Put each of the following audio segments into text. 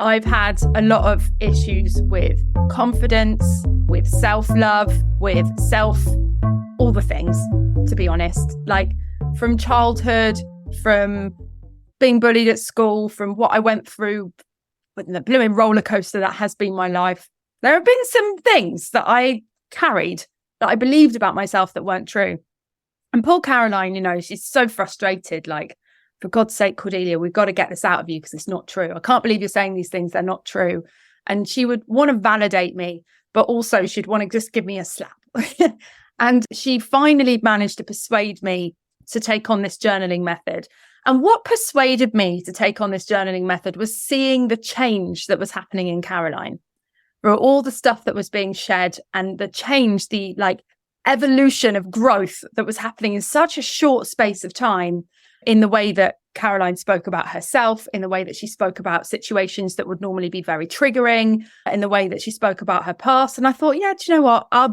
I've had a lot of issues with confidence, with self-love, with all the things, to be honest. Like from childhood, from being bullied at school, from what I went through with the blooming roller coaster that has been my life. There have been some things that I carried, that I believed about myself that weren't true. And poor Caroline, she's so frustrated, like, for God's sake, Cordelia, we've got to get this out of you because it's not true. I can't believe you're saying these things. They're not true. And she would want to validate me, but also she'd want to just give me a slap. And she finally managed to persuade me to take on this journaling method. And what persuaded me to take on this journaling method was seeing the change that was happening in Caroline. For all the stuff that was being shed and the change, the evolution of growth that was happening in such a short space of time, in the way that Caroline spoke about herself, in the way that she spoke about situations that would normally be very triggering, in the way that she spoke about her past. And I thought, yeah, do you know what? I'm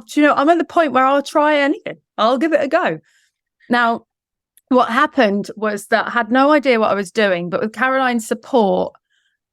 at the point where I'll try anything. I'll give it a go. Now, what happened was that I had no idea what I was doing, but with Caroline's support,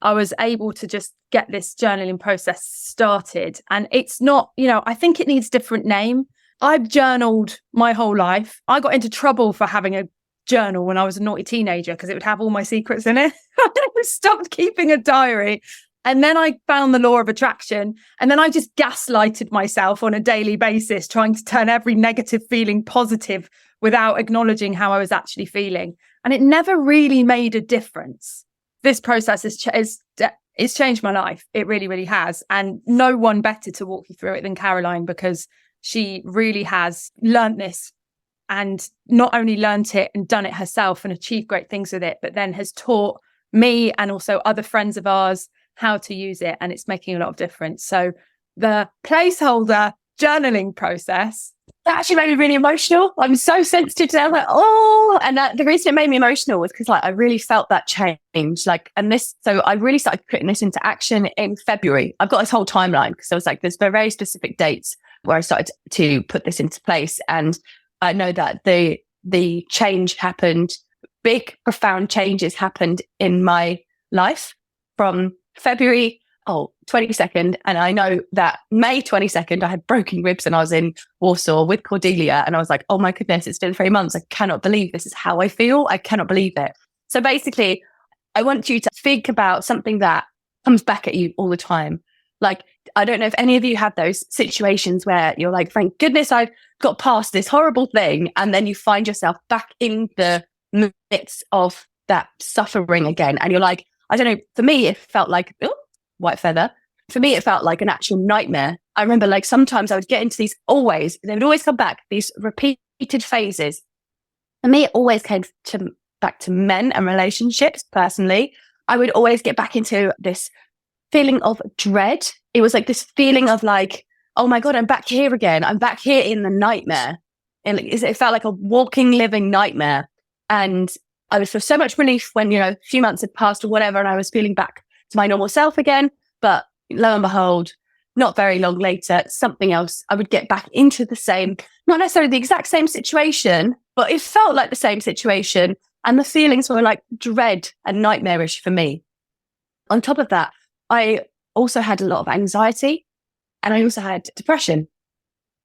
I was able to just get this journaling process started. And it's not, I think it needs a different name. I've journaled my whole life. I got into trouble for having a journal when I was a naughty teenager because it would have all my secrets in it. I stopped keeping a diary. And then I found the law of attraction. And then I just gaslighted myself on a daily basis, trying to turn every negative feeling positive without acknowledging how I was actually feeling. And it never really made a difference. This process it's changed my life. It really, really has. And no one better to walk you through it than Caroline, because she really has learned this. And not only learnt it and done it herself and achieved great things with it, but then has taught me and also other friends of ours how to use it. And it's making a lot of difference. So the Placeholder Journaling Process, that actually made me really emotional. I'm so sensitive to that. I'm like, oh, and the reason it made me emotional was because I really felt that change. So I really started putting this into action in February. I've got this whole timeline because I was there's very specific dates where I started to put this into place. And I know that the change happened, big, profound changes happened in my life from February 22nd. And I know that May 22nd, I had broken ribs and I was in Warsaw with Cordelia. And I was like, oh my goodness, it's been 3 months. I cannot believe this is how I feel. I cannot believe it. So basically, I want you to think about something that comes back at you all the time. I don't know if any of you have those situations where you're like, thank goodness I've got past this horrible thing. And then you find yourself back in the midst of that suffering again. And you're like, I don't know, for me, it felt like, white feather. For me, it felt like an actual nightmare. I remember sometimes I would get into they would always come back, these repeated phases. For me, it always came back to men and relationships personally. I would always get back into this feeling of dread. It was this feeling of oh my God, I'm back here again. I'm back here in the nightmare. And it felt like a walking, living nightmare. And I would feel so much relief when, a few months had passed or whatever, and I was feeling back to my normal self again. But lo and behold, not very long later, something else, I would get back into the same, not necessarily the exact same situation, but it felt like the same situation. And the feelings were like dread and nightmarish for me. On top of that, I also had a lot of anxiety and I also had depression.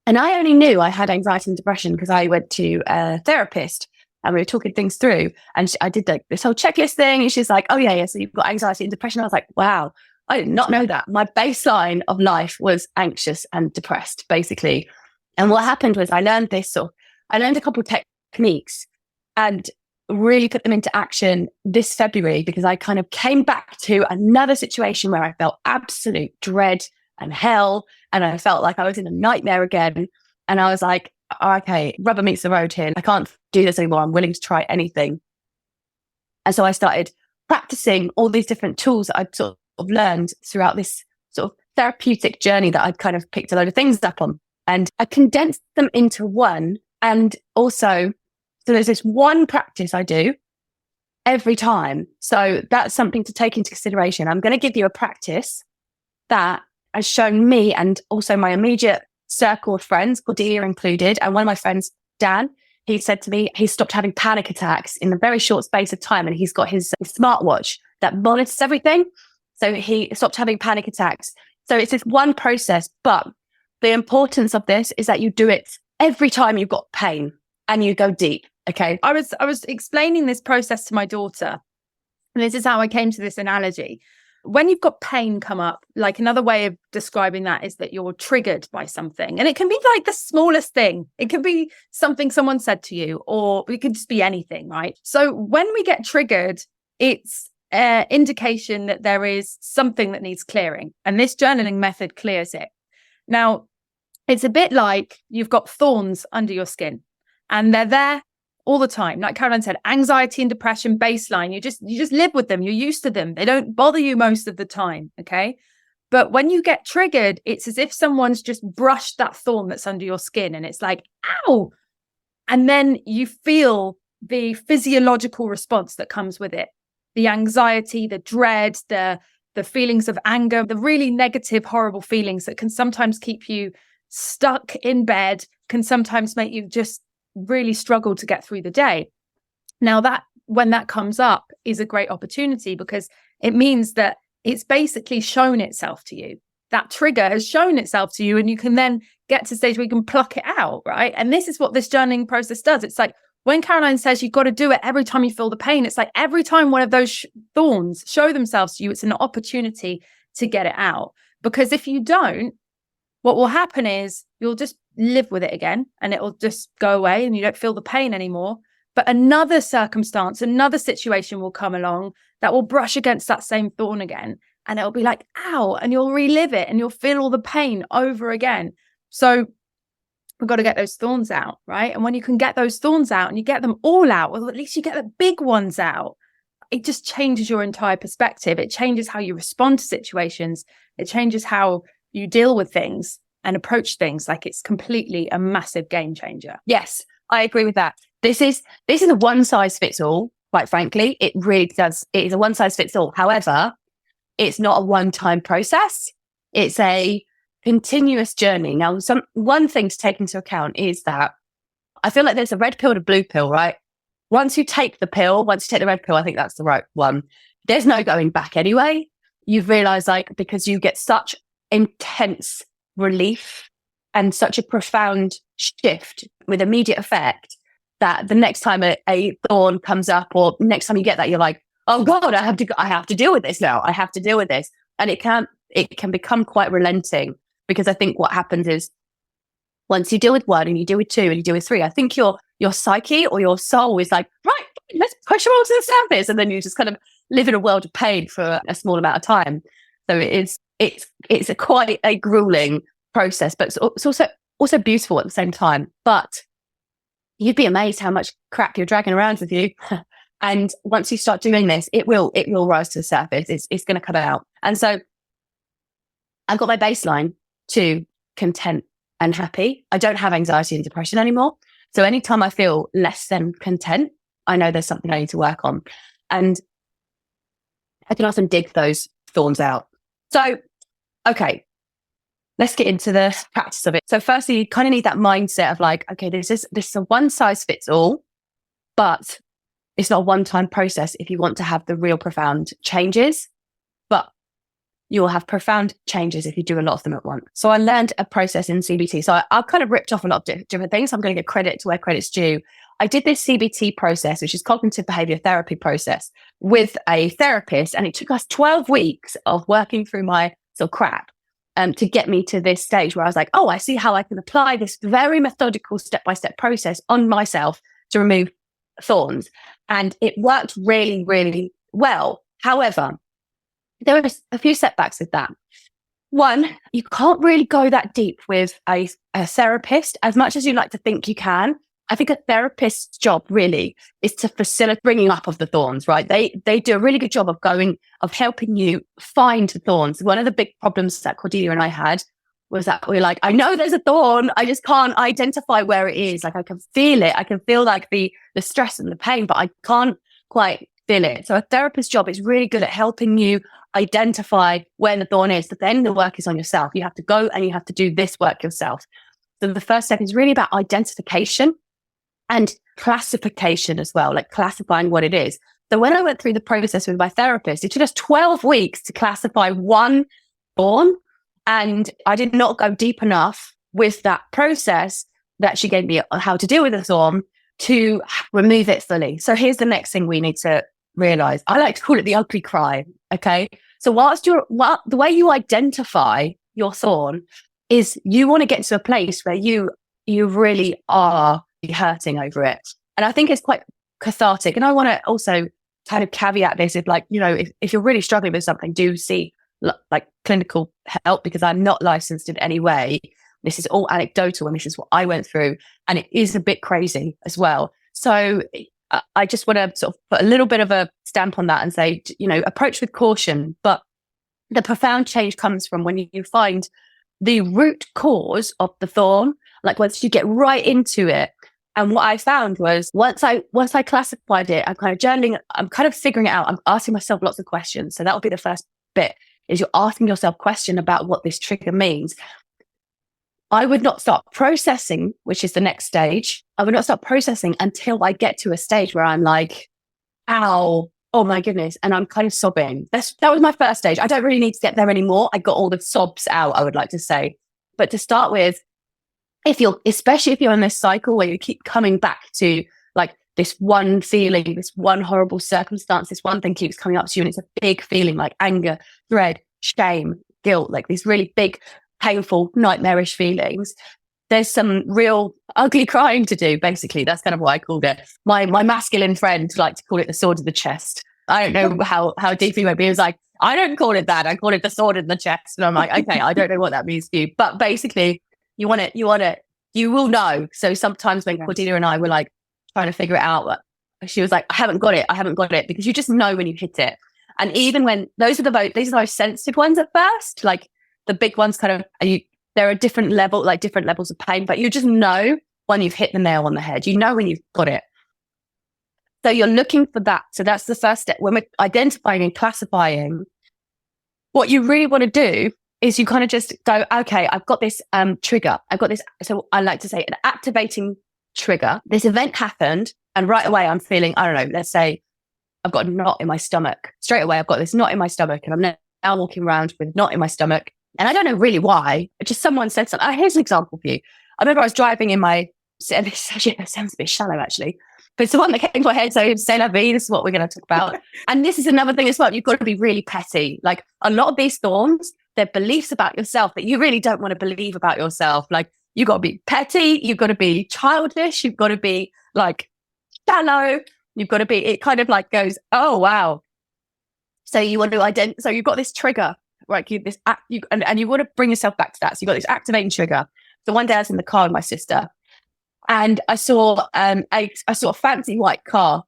And I only knew I had anxiety and depression because I went to a therapist and we were talking things through. And I did this whole checklist thing. And she's like, oh yeah, so you've got anxiety and depression. I was like, wow, I did not know that. My baseline of life was anxious and depressed, basically. And what happened was I learned a couple of techniques and really put them into action this February, because I kind of came back to another situation where I felt absolute dread and hell. And I felt like I was in a nightmare again. And I was like, okay, rubber meets the road here. I can't do this anymore. I'm willing to try anything. And so I started practicing all these different tools that I'd sort of learned throughout this sort of therapeutic journey that I'd kind of picked a load of things up on. And I condensed them into one. And also, so there's this one practice I do every time. So that's something to take into consideration. I'm going to give you a practice that has shown me and also my immediate circle of friends, Cordelia included, and one of my friends, Dan, he said to me, he stopped having panic attacks in a very short space of time. And he's got his smartwatch that monitors everything. So he stopped having panic attacks. So it's this one process, but the importance of this is that you do it every time you've got pain and you go deep. Okay. I was explaining this process to my daughter, and this is how I came to this analogy. When you've got pain come up, like another way of describing that is that you're triggered by something. And it can be like the smallest thing. It can be something someone said to you, or it could just be anything, right? So when we get triggered, it's an indication that there is something that needs clearing. And this journaling method clears it. Now, it's a bit like you've got thorns under your skin, and they're there all the time. Like Caroline said, anxiety and depression baseline, you just live with them. You're used to them. They don't bother you most of the time. Okay. But when you get triggered, it's as if someone's just brushed that thorn that's under your skin, and it's like, ow. And then you feel the physiological response that comes with it. The anxiety, the dread, the feelings of anger, the really negative, horrible feelings that can sometimes keep you stuck in bed, can sometimes make you just really struggle to get through the day. Now, that when that comes up is a great opportunity, because it means that it's basically shown itself to you. That trigger has shown itself to you, and you can then get to a stage where you can pluck it out, right? And this is what this journaling process does. It's like when Caroline says you've got to do it every time you feel the pain, it's like every time one of those thorns show themselves to you, it's an opportunity to get it out. Because if you don't, what will happen is you'll just live with it again, and it will just go away and you don't feel the pain anymore. But another circumstance, another situation will come along that will brush against that same thorn again. And it'll be like, ow, and you'll relive it and you'll feel all the pain over again. So we've got to get those thorns out, right? And when you can get those thorns out and you get them all out, or at least you get the big ones out, it just changes your entire perspective. It changes how you respond to situations. It changes how you deal with things and approach things. Like, it's completely a massive game changer. Yes, I agree with that. This is a one size fits all, quite frankly. It really does. It is a one size fits all. However, it's not a one-time process. It's a continuous journey. Now, one thing to take into account is that I feel like there's a red pill and a blue pill, right? Once you take the red pill, I think that's the right one. There's no going back anyway. You've realized, like, because you get such intense relief and such a profound shift with immediate effect, that the next time a thorn comes up, or next time you get that, you're like, oh God, I have to deal with this now. I have to deal with this. And it can become quite relenting, because I think what happens is once you deal with one and you deal with two and you deal with three, I think your psyche or your soul is like, right, let's push them all to the surface. And then you just kind of live in a world of pain for a small amount of time. So it's quite a grueling process, but it's also beautiful at the same time. But you'd be amazed how much crap you're dragging around with you. And once you start doing this, it will rise to the surface. It's going to come out. And so I've got my baseline to content and happy. I don't have anxiety and depression anymore. So anytime I feel less than content, I know there's something I need to work on. And I can often dig those thorns out. So, okay, let's get into the practice of it. So firstly, you kind of need that mindset of like, okay, this is a one size fits all, but it's not a one-time process if you want to have the real profound changes, but you will have profound changes if you do a lot of them at once. So I learned a process in CBT. So I've kind of ripped off a lot of different things. I'm going to give credit to where credit's due. I did this CBT process, which is cognitive behavior therapy process, with a therapist. And it took us 12 weeks of working through my sort of crap to get me to this stage where I was like, oh, I see how I can apply this very methodical step-by-step process on myself to remove thorns. And it worked really, really well. However, there were a few setbacks with that. One, you can't really go that deep with a therapist as much as you like to think you can. I think a therapist's job really is to facilitate bringing up of the thorns, right? They do a really good job of helping you find the thorns. One of the big problems that Cordelia and I had was that we're like, I know there's a thorn, I just can't identify where it is. Like, I can feel it. I can feel like the stress and the pain, but I can't quite feel it. So a therapist's job is really good at helping you identify where the thorn is. But then the work is on yourself. You have to go and you have to do this work yourself. So the first step is really about identification and classification as well, like classifying what it is. So when I went through the process with my therapist, it took us 12 weeks to classify one thorn. And I did not go deep enough with that process that she gave me on how to deal with the thorn to remove it fully. So here's the next thing we need to realize. I like to call it the ugly cry. Okay. So the way you identify your thorn is you want to get to a place where you really are hurting over it. And I think it's quite cathartic. And I want to also kind of caveat this, if like, you know, if you're really struggling with something, do see like clinical help, because I'm not licensed in any way. This is all anecdotal and this is what I went through. And it is a bit crazy as well. So I just want to sort of put a little bit of a stamp on that and say, you know, approach with caution. But the profound change comes from when you find the root cause of the thorn, like once you get right into it. And what I found was once I classified it, I'm kind of journaling, I'm kind of figuring it out. I'm asking myself lots of questions. So that will be the first bit, is you're asking yourself questions about what this trigger means. I would not start processing, which is the next stage. I would not start processing until I get to a stage where I'm like, ow, oh my goodness. And I'm kind of sobbing. That was my first stage. I don't really need to get there anymore. I got all the sobs out, I would like to say. But to start with, especially if you're in this cycle where you keep coming back to like this one feeling, this one horrible circumstance, this one thing keeps coming up to you, and it's a big feeling like anger, dread, shame, guilt, like these really big, painful, nightmarish feelings. There's some real ugly crying to do, basically. That's kind of what I called it. My masculine friend liked to call it the sword of the chest. I don't know how deeply he went, but he was like, I don't call it that. I call it the sword in the chest. And I'm like, okay, I don't know what that means for you. But basically, you will know. So sometimes when Cordelia and I were like trying to figure it out, she was like, I haven't got it, because you just know when you hit it. And even when these are the most sensitive ones at first, like the big ones kind of, there are different levels of pain, but you just know when you've hit the nail on the head. You know when you've got it. So you're looking for that. So that's the first step. When we're identifying and classifying, what you really want to do is you kind of just go, okay, I've got this trigger. I've got this, so I like to say an activating trigger. This event happened and right away I'm feeling, I don't know, let's say I've got a knot in my stomach. Straight away I've got this knot in my stomach and I'm now walking around with a knot in my stomach. And I don't know really why. Just someone said something. Here's an example for you. I remember I was driving in my, and this actually sounds a bit shallow actually, but it's the one that came to my head. So c'est la vie, this is what we're going to talk about. And this is another thing as well. You've got to be really petty. Like a lot of these thorns, they're beliefs about yourself that you really don't want to believe about yourself. Like you've got to be petty. You've got to be childish. You've got to be like shallow. You've got to be, it kind of like goes, oh, wow. So you want to so you've got this trigger, right? And you want to bring yourself back to that. So you've got this activating trigger. So one day I was in the car with my sister and I saw a fancy white car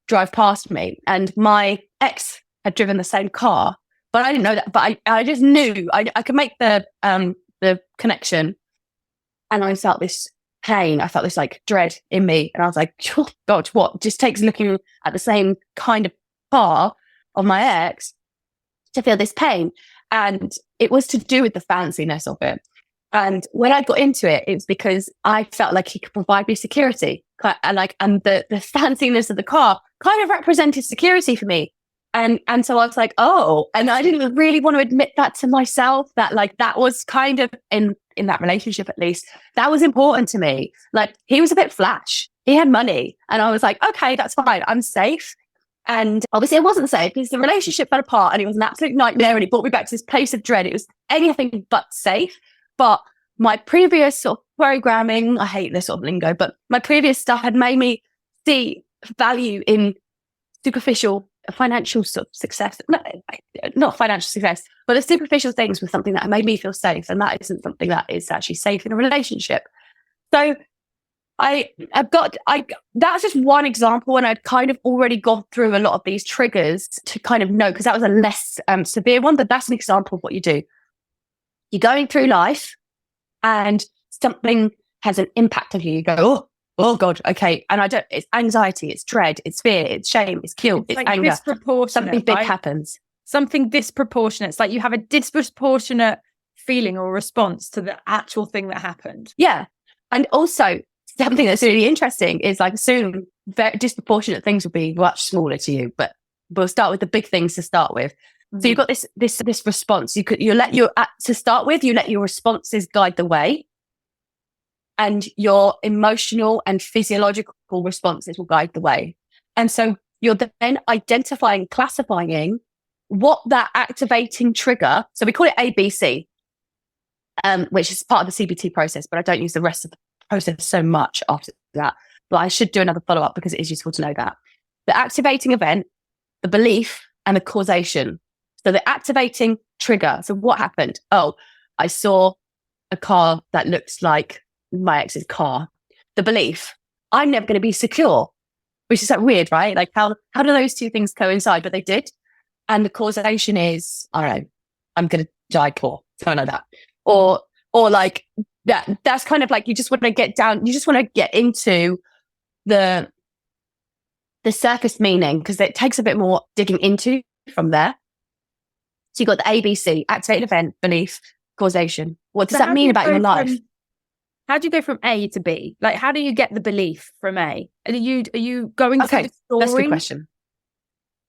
drive past me, and my ex had driven the same car, but I didn't know that. But I just knew I could make the connection, and I felt this pain. I felt this like dread in me, and I was like, oh, God, what? Just takes looking at the same kind of car of my ex to feel this pain, and it was to do with the fanciness of it. And when I got into it, it's because I felt like he could provide me security, and the fanciness of the car kind of represented security for me. And so I was like, oh, and I didn't really want to admit that to myself, that like that was kind of in that relationship, at least, that was important to me. Like he was a bit flash, he had money, and I was like, okay, that's fine, I'm safe. And obviously it wasn't safe because the relationship fell apart and it was an absolute nightmare, and it brought me back to this place of dread. It was anything but safe. But my previous sort of programming, I hate this sort of lingo, but my previous stuff had made me see value in superficial financial sort of success. Not financial success, but the superficial things was something that made me feel safe. And that isn't something that is actually safe in a relationship. So that's just one example, and I'd kind of already gone through a lot of these triggers to kind of know, because that was a less severe one, but that's an example of what you do. You're going through life and something has an impact on you. You go, oh God, okay. And it's anxiety, it's dread, it's fear, it's shame, it's guilt, it's like anger. Something big happens. Something disproportionate. It's like you have a disproportionate feeling or response to the actual thing that happened. Yeah. And also something that's really interesting is like soon very disproportionate things will be much smaller to you, but we'll start with the big things to start with. So you've got this response. You let your responses guide the way, and your emotional and physiological responses will guide the way. And so you're then identifying, classifying what that activating trigger. So we call it ABC, which is part of the CBT process, but I don't use the rest of the process so much after that. But I should do another follow-up because it is useful to know that. The activating event, the belief, and the causation. So the activating trigger. So what happened? Oh, I saw a car that looks like my ex's car. The belief, I'm never going to be secure, which is like weird, right? Like how do those two things coincide? But they did. And the causation is, I don't know, I'm going to die poor, something like that. Or like that's kind of like, you just want to get down, you just want to get into the surface meaning, because it takes a bit more digging into from there. So you got the ABC, activated event, belief, causation. What does that mean about your life? How do you go from A to B? Like, how do you get the belief from A? Are you going through the story? That's a good question.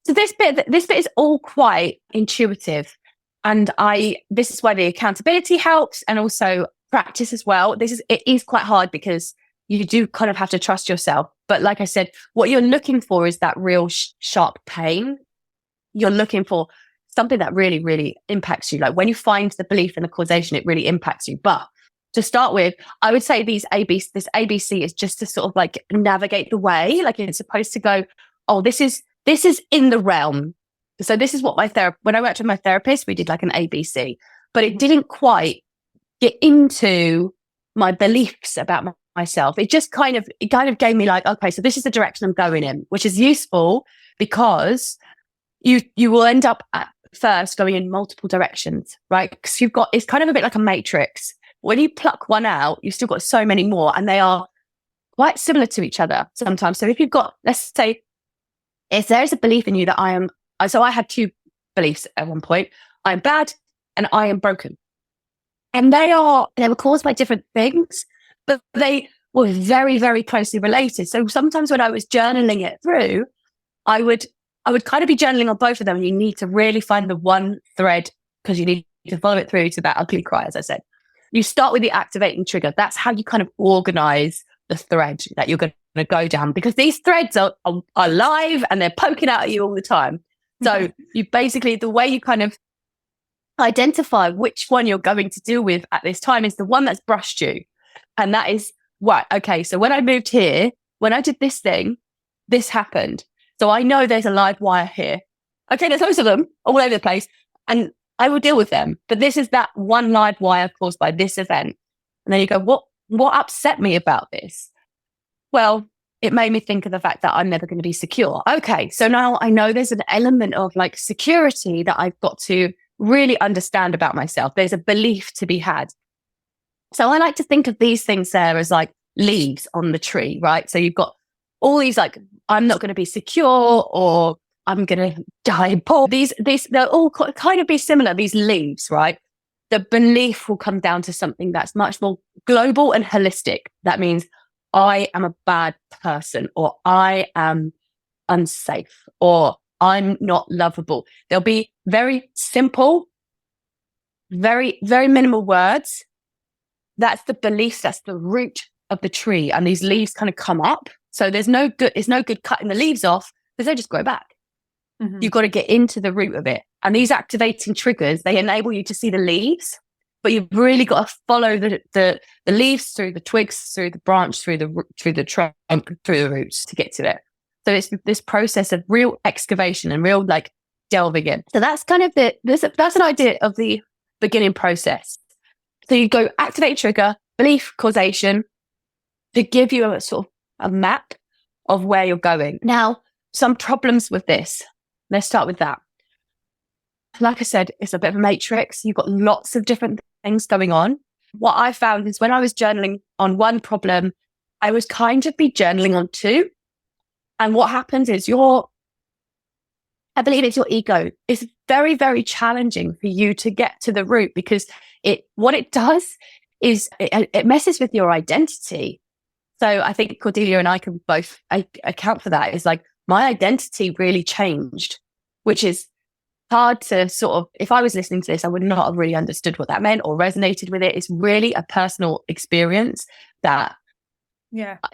So this bit is all quite intuitive, and this is why the accountability helps, and also practice as well. It is quite hard because you do kind of have to trust yourself. But like I said, what you're looking for is that real sharp pain. You're looking for something that really, really impacts you. Like when you find the belief and the causation, it really impacts you. But to start with, I would say this ABC is just to sort of like navigate the way. Like it's supposed to go, oh, this is in the realm. So this is what when I worked with my therapist, we did like an ABC, but it didn't quite get into my beliefs about myself. It kind of gave me like, okay, so this is the direction I'm going in, which is useful because you will end up at first going in multiple directions, right? Because it's kind of a bit like a matrix. When you pluck one out, you've still got so many more, and they are quite similar to each other sometimes. So if you've got, let's say, if there's a belief in you that so I had two beliefs at one point: I'm bad and I am broken. And they were caused by different things, but they were very, very closely related. So sometimes when I was journaling it through, I would kind of be journaling on both of them, and you need to really find the one thread because you need to follow it through to that ugly cry, as I said. You start with the activating trigger. That's how you kind of organize the thread that you're going to go down, because these threads are live and they're poking out at you all the time. So you basically, the way you kind of identify which one you're going to deal with at this time is the one that's brushed you. And that is, right, okay, so when I moved here, when I did this thing, this happened. So I know there's a live wire here. Okay, there's loads of them all over the place, and I will deal with them. But this is that one live wire caused by this event. And then you go, what upset me about this? Well, it made me think of the fact that I'm never going to be secure. Okay, so now I know there's an element of like security that I've got to really understand about myself. There's a belief to be had. So I like to think of these things there as like leaves on the tree, right? So you've got all these like, I'm not going to be secure, or I'm going to die poor. These, they'll all kind of be similar, these leaves, right? The belief will come down to something that's much more global and holistic. That means I am a bad person, or I am unsafe, or I'm not lovable. They'll be very simple, very, very minimal words. That's the beliefs, that's the root of the tree. And these leaves kind of come up. So it's no good cutting the leaves off because they just grow back. Mm-hmm. You've got to get into the root of it. And these activating triggers, they enable you to see the leaves, but you've really got to follow the leaves through the twigs, through the branch, through the trunk, through the roots to get to it. So it's this process of real excavation and real like delving in. So that's kind of that's an idea of the beginning process. So you go activate trigger, belief, causation, to give you a sort of a map of where you're going. Now, some problems with this. Let's start with that. Like I said, it's a bit of a matrix. You've got lots of different things going on. What I found is when I was journaling on one problem, I was kind of be journaling on two. And what happens is I believe it's your ego. It's very, very challenging for you to get to the root, because what it does is it messes with your identity. So I think Cordelia and I can both account for that. Is like my identity really changed, which is hard to sort of, if I was listening to this, I would not have really understood what that meant or resonated with it. It's really a personal experience that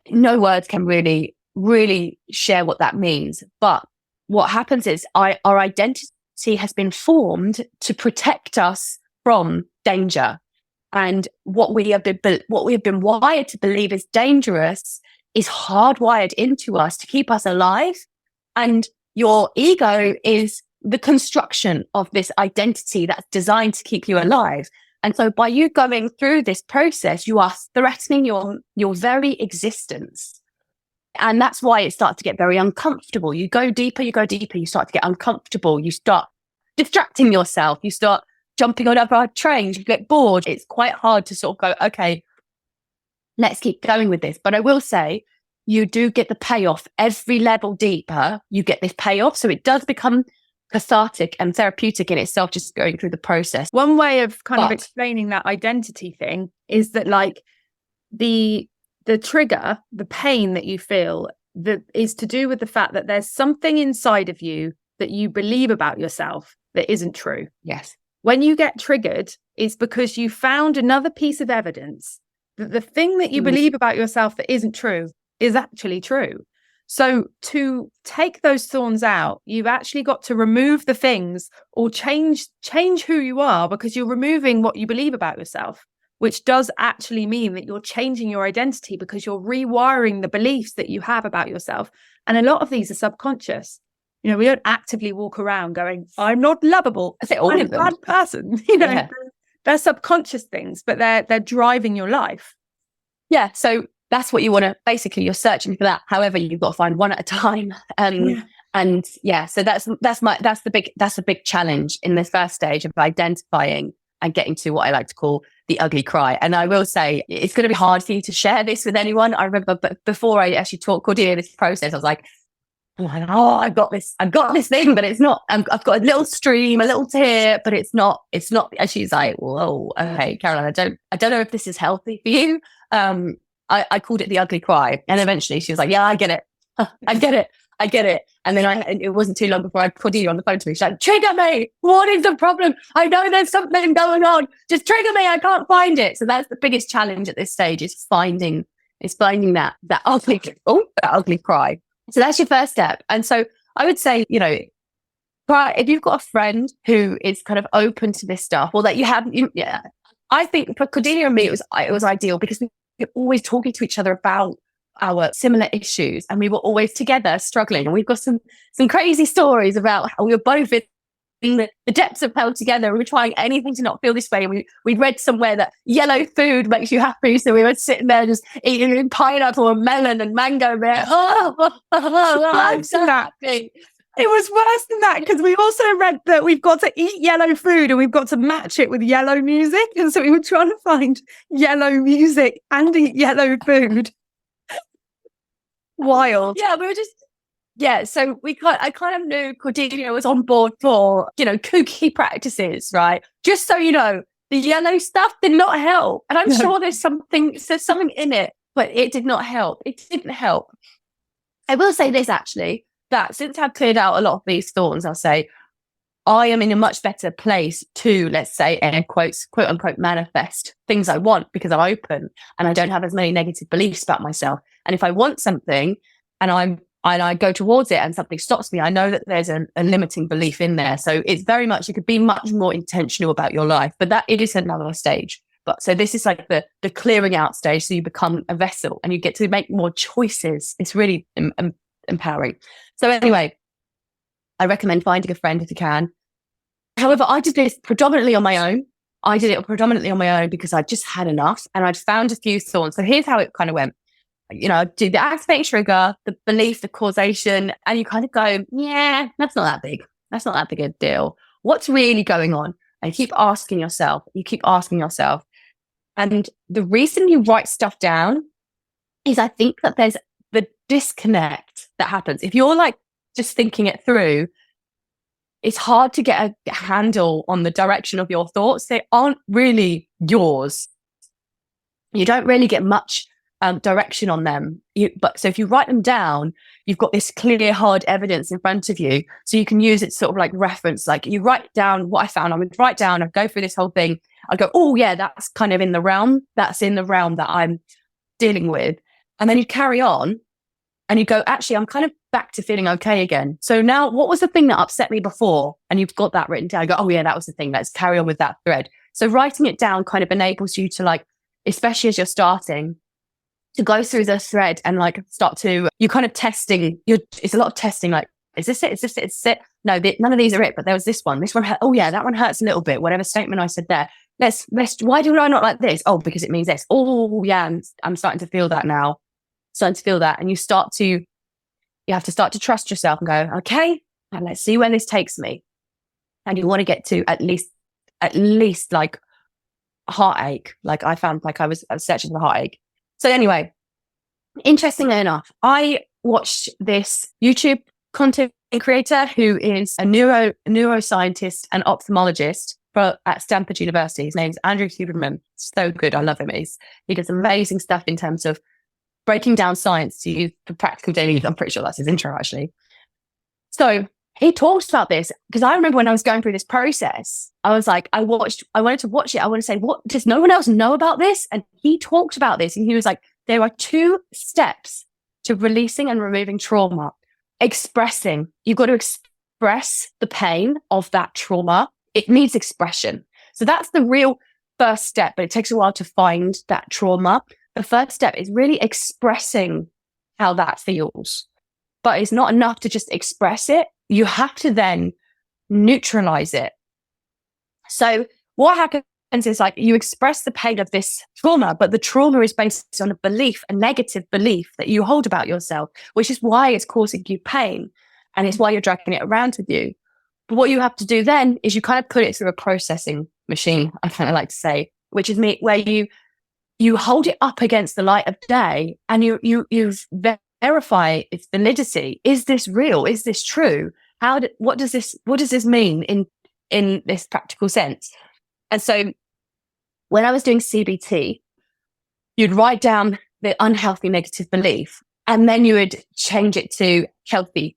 no words can really, really share what that means. But what happens is our identity has been formed to protect us from danger. And what we have been wired to believe is dangerous is hardwired into us to keep us alive. And your ego is the construction of this identity that's designed to keep you alive. And so by you going through this process, you are threatening your very existence. And that's why it starts to get very uncomfortable. You go deeper, you start to get uncomfortable. You start distracting yourself. You start jumping on other trains, you get bored. It's quite hard to sort of go, okay, let's keep going with this. But I will say, you do get the payoff. Every level deeper, you get this payoff. So it does become cathartic and therapeutic in itself, just going through the process. One way of kind of explaining that identity thing is that like the trigger, the pain that you feel, that is to do with the fact that there's something inside of you that you believe about yourself that isn't true. Yes. When you get triggered, it's because you found another piece of evidence that the thing that you believe about yourself that isn't true is actually true. So to take those thorns out, you've actually got to remove the things or change who you are, because you're removing what you believe about yourself, which does actually mean that you're changing your identity because you're rewiring the beliefs that you have about yourself. And a lot of these are subconscious. You know, we don't actively walk around going, I'm not lovable. I'm a bad person. You know, they're subconscious things, but they're driving your life. Yeah. So that's what you want to, basically you're searching for that. However, you've got to find one at a time. And so that's the big challenge in the first stage of identifying and getting to what I like to call the ugly cry. And I will say, it's going to be hard for you to share this with anyone. I remember, but before I actually taught Cordelia this process, I was like, I've got this thing, but it's not, I've got a little stream, a little tear, but it's not, and she's like, whoa, okay, Caroline, I don't know if this is healthy for you. I called it the ugly cry. And eventually she was like, yeah, I get it. I get it. And then it wasn't too long before I put you on the phone to me. She's like, trigger me. What is the problem? I know there's something going on. Just trigger me. I can't find it. So that's the biggest challenge at this stage, is finding that ugly cry. So that's your first step. And so I would say, you know, if you've got a friend who is kind of open to this stuff, or that you have, I think for Cordelia and me, it was ideal because we were always talking to each other about our similar issues, and we were always together struggling. And we've got some crazy stories about how we were both in the depths of hell together. We were trying anything to not feel this way. And we'd read somewhere that yellow food makes you happy. So we were sitting there just eating pineapple and melon and mango. I'm so happy. It was worse than that, because we also read that we've got to eat yellow food and we've got to match it with yellow music. And so we were trying to find yellow music and eat yellow food. Wild. Yeah, we were just... Yeah, so I kind of knew Cordelia was on board for, you know, kooky practices, right? Just so you know, the yellow stuff did not help. And I'm sure there's something in it, but it did not help. It didn't help. I will say this, actually, that since I've cleared out a lot of these thorns, I'll say I am in a much better place to, let's say, air quotes, quote unquote, manifest things I want, because I'm open and I don't have as many negative beliefs about myself. And if I want something and I go towards it and something stops me, I know that there's a limiting belief in there. So it's very much, you could be much more intentional about your life, but that it is another stage. But so this is like the clearing out stage. So you become a vessel and you get to make more choices. It's really empowering. So anyway, I recommend finding a friend if you can. However, I did this predominantly on my own. Because I just had enough and I'd found a few thorns. So here's how it kind of went. You know, do the activating trigger, the belief, the causation, and you kind of go, yeah, that's not that big. That's not that big a deal. What's really going on? And you keep asking yourself. And the reason you write stuff down is I think that there's the disconnect that happens. If you're like just thinking it through, it's hard to get a handle on the direction of your thoughts. They aren't really yours. You don't really get much direction on them. So if you write them down, you've got this clear, hard evidence in front of you. So you can use it sort of like reference. Like you write down what I found. I would write down, I'd go through this whole thing. I'd go, oh yeah, that's kind of in the realm. That's in the realm that I'm dealing with. And then you carry on and you go, actually, I'm kind of back to feeling okay again. So now what was the thing that upset me before? And you've got that written down. You go, oh yeah, that was the thing. Let's carry on with that thread. So writing it down kind of enables you to, like, especially as you're starting, to go through the thread and like start to, you're kind of testing, it's a lot of testing, like, is this it? Is this it? Is this it? No, none of these are it, but there was this one hurt. Oh yeah, that one hurts a little bit. Whatever statement I said there. Why do I not like this? Oh, because it means this. Oh yeah, I'm starting to feel that now. Starting to feel that. And you have to start to trust yourself and go, okay, and let's see where this takes me. And you want to get to at least like heartache. Like I found, like I was searching for heartache. So anyway, interestingly enough, I watched this YouTube content creator who is a neuroscientist and ophthalmologist at Stanford University. His name's Andrew Huberman. So good. I love him. He does amazing stuff in terms of breaking down science to use for practical daily use. I'm pretty sure that's his intro, actually. So he talks about this because I remember when I was going through this process, I was like, I wanted to watch it. I want to say, what, does no one else know about this? And he talked about this and he was like, there are 2 steps to releasing and removing trauma. Expressing. You've got to express the pain of that trauma. It needs expression. So that's the real first step, but it takes a while to find that trauma. The first step is really expressing how that feels. But it's not enough to just express it. You have to then neutralize it. So what happens is, like, you express the pain of this trauma, but the trauma is based on a negative belief that you hold about yourself, which is why it's causing you pain. And it's why you're dragging it around with you. But what you have to do then is you kind of put it through a processing machine, I kind of like to say, which is where you hold it up against the light of day and you verify its validity. Is this real? Is this true? What does this mean in this practical sense? And so when I was doing CBT, you'd write down the unhealthy negative belief, and then you would change it to healthy,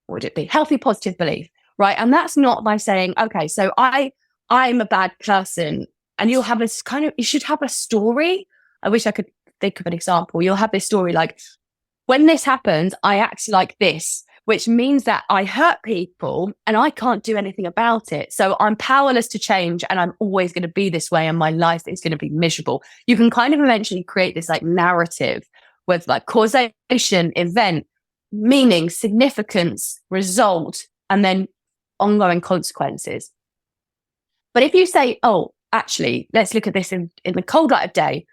what would it be? Healthy positive belief, right? And that's not by saying, okay, so I'm a bad person, and you'll have this you should have a story. I wish I could think of an example. You'll have this story like, when this happens, I act like this, which means that I hurt people and I can't do anything about it. So I'm powerless to change and I'm always going to be this way and my life is going to be miserable. You can kind of eventually create this like narrative with like causation, event, meaning, significance, result, and then ongoing consequences. But if you say, oh, actually, let's look at this in the cold light of day.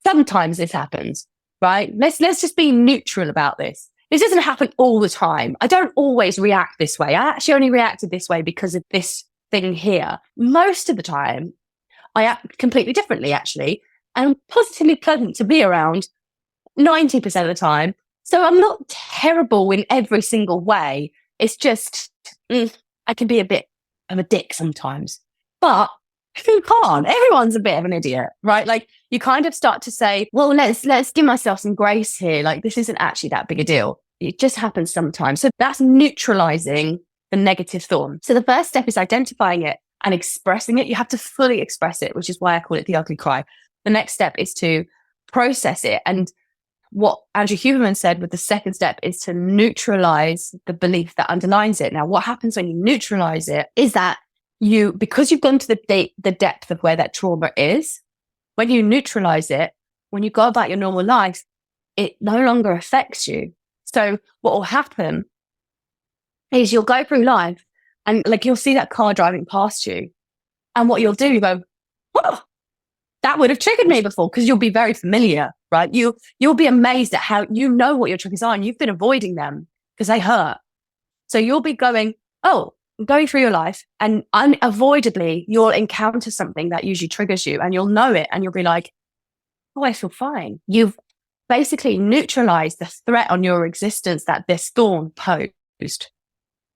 Sometimes this happens, right? Let's just be neutral about this. This doesn't happen all the time. I don't always react this way. I actually only reacted this way because of this thing here. Most of the time, I act completely differently, actually, and positively pleasant to be around 90% of the time. So I'm not terrible in every single way. It's just, I can be a bit of a dick sometimes. But who can't? Everyone's a bit of an idiot, right? Like, you kind of start to say, well, let's give myself some grace here. Like, this isn't actually that big a deal. It just happens sometimes. So that's neutralizing the negative thorn. So the first step is identifying it and expressing it. You have to fully express it, which is why I call it the ugly cry. The next step is to process it. And what Andrew Huberman said with the second step is to neutralize the belief that underlines it. Now, what happens when you neutralize it is that because you've gone to the depth of where that trauma is, when you neutralize it, when you go about your normal life, it no longer affects you. So what will happen is you'll go through life and like you'll see that car driving past you. And what you'll do, you go, oh, that would have triggered me before, because you'll be very familiar, right? You'll be amazed at how you know what your triggers are and you've been avoiding them because they hurt. So you'll be going through your life and unavoidably you'll encounter something that usually triggers you and you'll know it and you'll be like, oh, I feel fine. You've basically neutralize the threat on your existence that this thorn posed.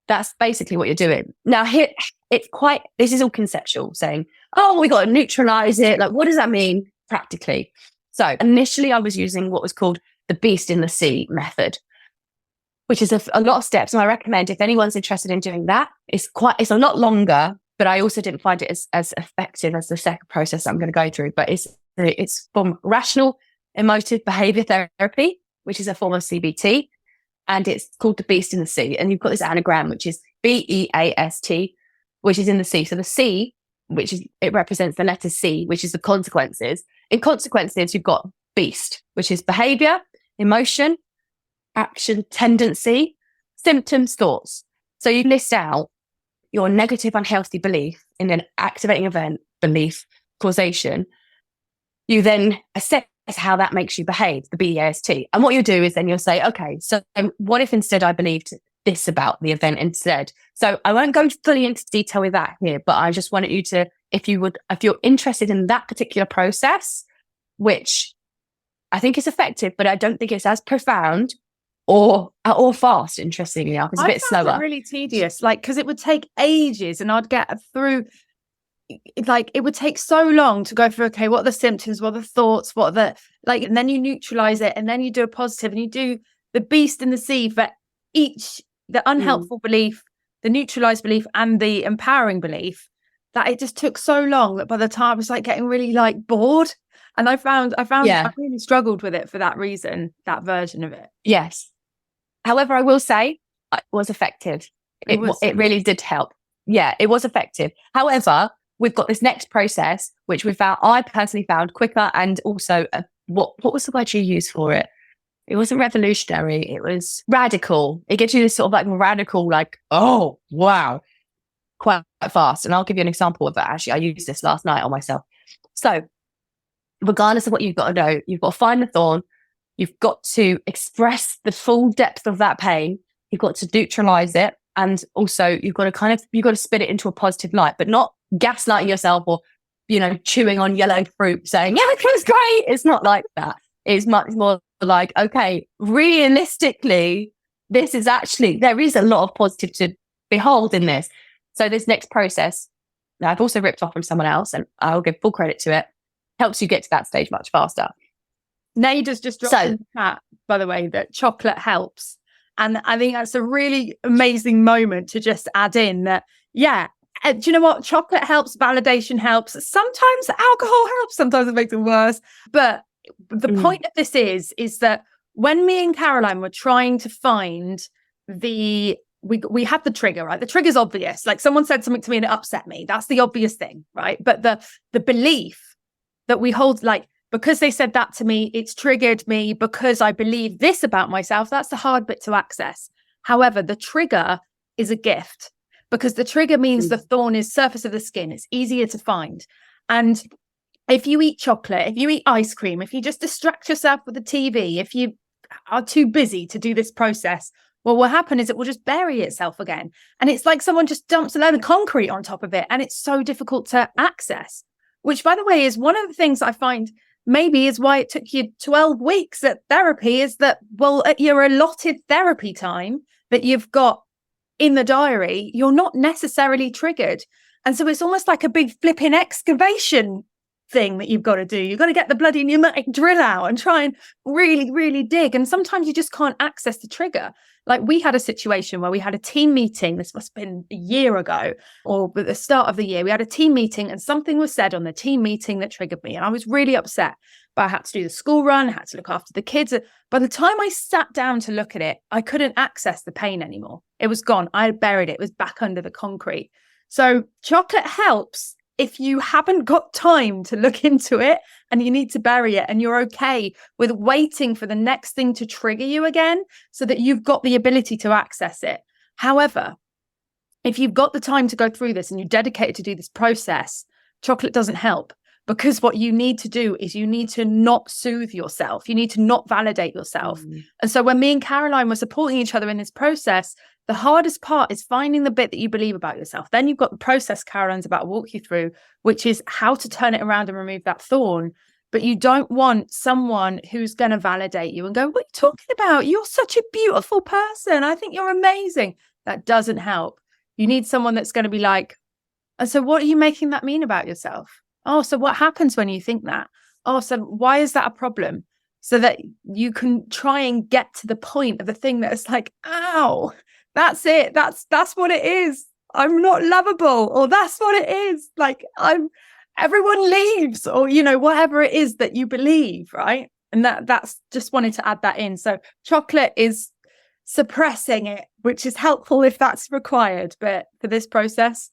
That's basically what you're doing. Now, here, this is all conceptual, saying, oh, we got to neutralize it. Like, what does that mean practically? So initially I was using what was called the beast in the sea method, which is a lot of steps. And I recommend if anyone's interested in doing that, it's a lot longer, but I also didn't find it as effective as the second process I'm going to go through. But it's from rational emotive behavior therapy, which is a form of CBT. And it's called the beast in the sea. And you've got this anagram, which is BEAST, which is in the sea. So the C, it represents the letter C, which is the consequences. In consequences, you've got beast, which is behavior, emotion, action, tendency, symptoms, thoughts. So you list out your negative, unhealthy belief in an activating event, belief, causation. You then assess how that makes you behave, the BEAST. And what you do is then you'll say, okay, so what if instead I believed this about the event instead? So I won't go fully into detail with that here, but I just wanted you to, if you're interested in that particular process, which I think is effective, but I don't think it's as profound or fast, interestingly enough. It's a bit slower. It really tedious, like, because it would take ages and I'd get through, like, it would take so long to go through, okay, what are the symptoms, what are the thoughts, what are the, like, and then you neutralize it and then you do a positive and you do the beast in the sea for each, the unhelpful belief, the neutralized belief and the empowering belief, that it just took so long that by the time I was like getting really like bored. And I found I really struggled with it for that reason, that version of it. Yes. However, I will say it was effective. It really did help. Yeah, it was effective. However, we've got this next process, which I personally found quicker and also, what was the word you used for it? It wasn't revolutionary. It was radical. It gives you this sort of like radical, like, oh, wow, quite fast. And I'll give you an example of that. Actually, I used this last night on myself. So regardless of what you've got to know, you've got to find the thorn. You've got to express the full depth of that pain. You've got to neutralize it. And also you've got to spit it into a positive light, but not gaslighting yourself or, chewing on yellow fruit saying, yeah, it feels great. It's not like that. It's much more like, okay, realistically, there is a lot of positive to behold in this. So this next process, now I've also ripped off from someone else and I'll give full credit to it, helps you get to that stage much faster. Nada's just dropped in the chat, by the way, that chocolate helps. And I think that's a really amazing moment to just add in that, yeah, do you know what? Chocolate helps, validation helps. Sometimes alcohol helps, sometimes it makes it worse. But the point of this is that when me and Caroline were trying to find we had the trigger, right? The trigger's obvious. Like someone said something to me and it upset me. That's the obvious thing, right? But the belief that we hold, like, because they said that to me, it's triggered me because I believe this about myself. That's the hard bit to access. However, the trigger is a gift because the trigger means the thorn is surface of the skin. It's easier to find. And if you eat chocolate, if you eat ice cream, if you just distract yourself with the TV, if you are too busy to do this process, well, what will happen is it will just bury itself again. And it's like someone just dumps a load of concrete on top of it. And it's so difficult to access, which, by the way, is one of the things I find maybe is why it took you 12 weeks at therapy, is that, well, at your allotted therapy time that you've got in the diary, you're not necessarily triggered. And so it's almost like a big flipping excavation thing that you've got to do. You've got to get the bloody pneumatic drill out and try and really, really dig. And sometimes you just can't access the trigger. Like we had a situation where we had a team meeting. This must have been a year ago or at the start of the year. We had a team meeting and something was said on the team meeting that triggered me. And I was really upset, but I had to do the school run, I had to look after the kids. By the time I sat down to look at it, I couldn't access the pain anymore. It was gone. I had buried it. It was back under the concrete. So chocolate helps if you haven't got time to look into it and you need to bury it and you're okay with waiting for the next thing to trigger you again so that you've got the ability to access it. However, if you've got the time to go through this and you're dedicated to do this process, chocolate doesn't help, because what you need to do is you need to not soothe yourself. You need to not validate yourself. And so when me and Caroline were supporting each other in this process, the hardest part is finding the bit that you believe about yourself. Then you've got the process Caroline's about to walk you through, which is how to turn it around and remove that thorn. But you don't want someone who's going to validate you and go, what are you talking about? You're such a beautiful person. I think you're amazing. That doesn't help. You need someone that's going to be like, so what are you making that mean about yourself? Oh, so what happens when you think that? oh, so why is that a problem? So that you can try and get to the point of the thing that's like, ow, that's it. That's what it is. I'm not lovable, or that's what it is. Like everyone leaves, or, you know, whatever it is that you believe, right? And that's just wanted to add that in. So chocolate is suppressing it, which is helpful if that's required. But for this process,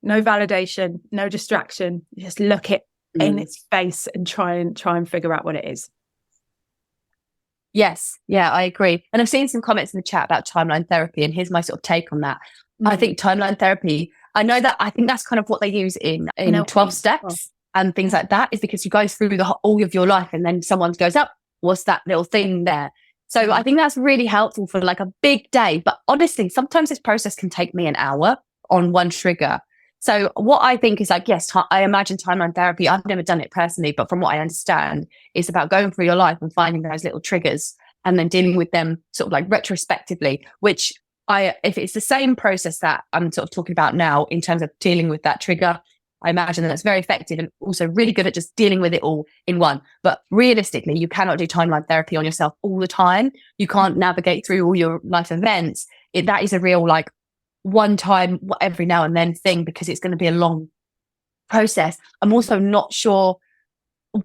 no validation, no distraction. Just look it in its face and try and figure out what it is. Yes. Yeah, I agree. And I've seen some comments in the chat about timeline therapy, and here's my sort of take on that. I think timeline therapy, I think that's kind of what they use in 12 steps and things like that, is because you go through all of your life, and then someone goes up, what's that little thing there? So I think that's really helpful for like a big day. But honestly, sometimes this process can take me an hour on one trigger. So what I think is like, yes, I imagine timeline therapy, I've never done it personally, but from what I understand, it's about going through your life and finding those little triggers and then dealing with them sort of like retrospectively, which if it's the same process that I'm sort of talking about now in terms of dealing with that trigger, I imagine that it's very effective and also really good at just dealing with it all in one. But realistically, you cannot do timeline therapy on yourself all the time. You can't navigate through all your life events. That is a real like one time every now and then thing, because it's going to be a long process. I'm also not sure,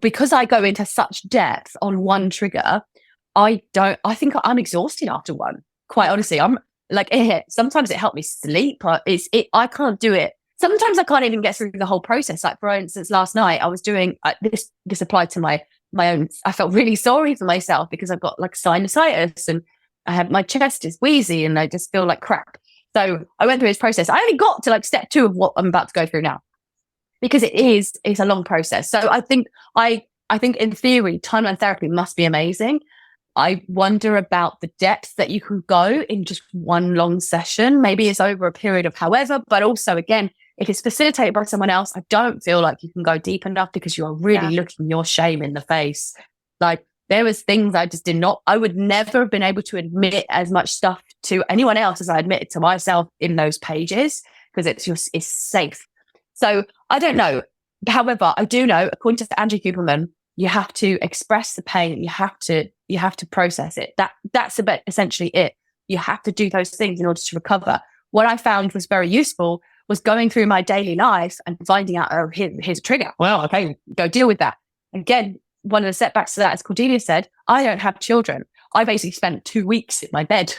because I go into such depth on one trigger, I think I'm exhausted after one. Quite honestly, I'm like, sometimes it helped me sleep. I can't do it. Sometimes I can't even get through the whole process. Like, for instance, last night I was doing this applied to my own. I felt really sorry for myself because I've got like sinusitis and my chest is wheezy and I just feel like crap. So I went through this process. I only got to like step 2 of what I'm about to go through now, because it's a long process. So I think in theory, timeline therapy must be amazing. I wonder about the depth that you can go in just one long session. Maybe it's over a period of however, but also again, if it's facilitated by someone else, I don't feel like you can go deep enough, because you are really looking your shame in the face. Like, there was things I would never have been able to admit as much stuff to anyone else as I admitted to myself in those pages, because it's safe. So I don't know. However, I do know, according to Andrew Huberman, you have to express the pain. You have to process it. That's about essentially it. You have to do those things in order to recover. What I found was very useful was going through my daily life and finding out, oh, here's a trigger. Well, okay, go deal with that. Again, one of the setbacks to that, as Cordelia said, I don't have children. I basically spent 2 weeks in my bed,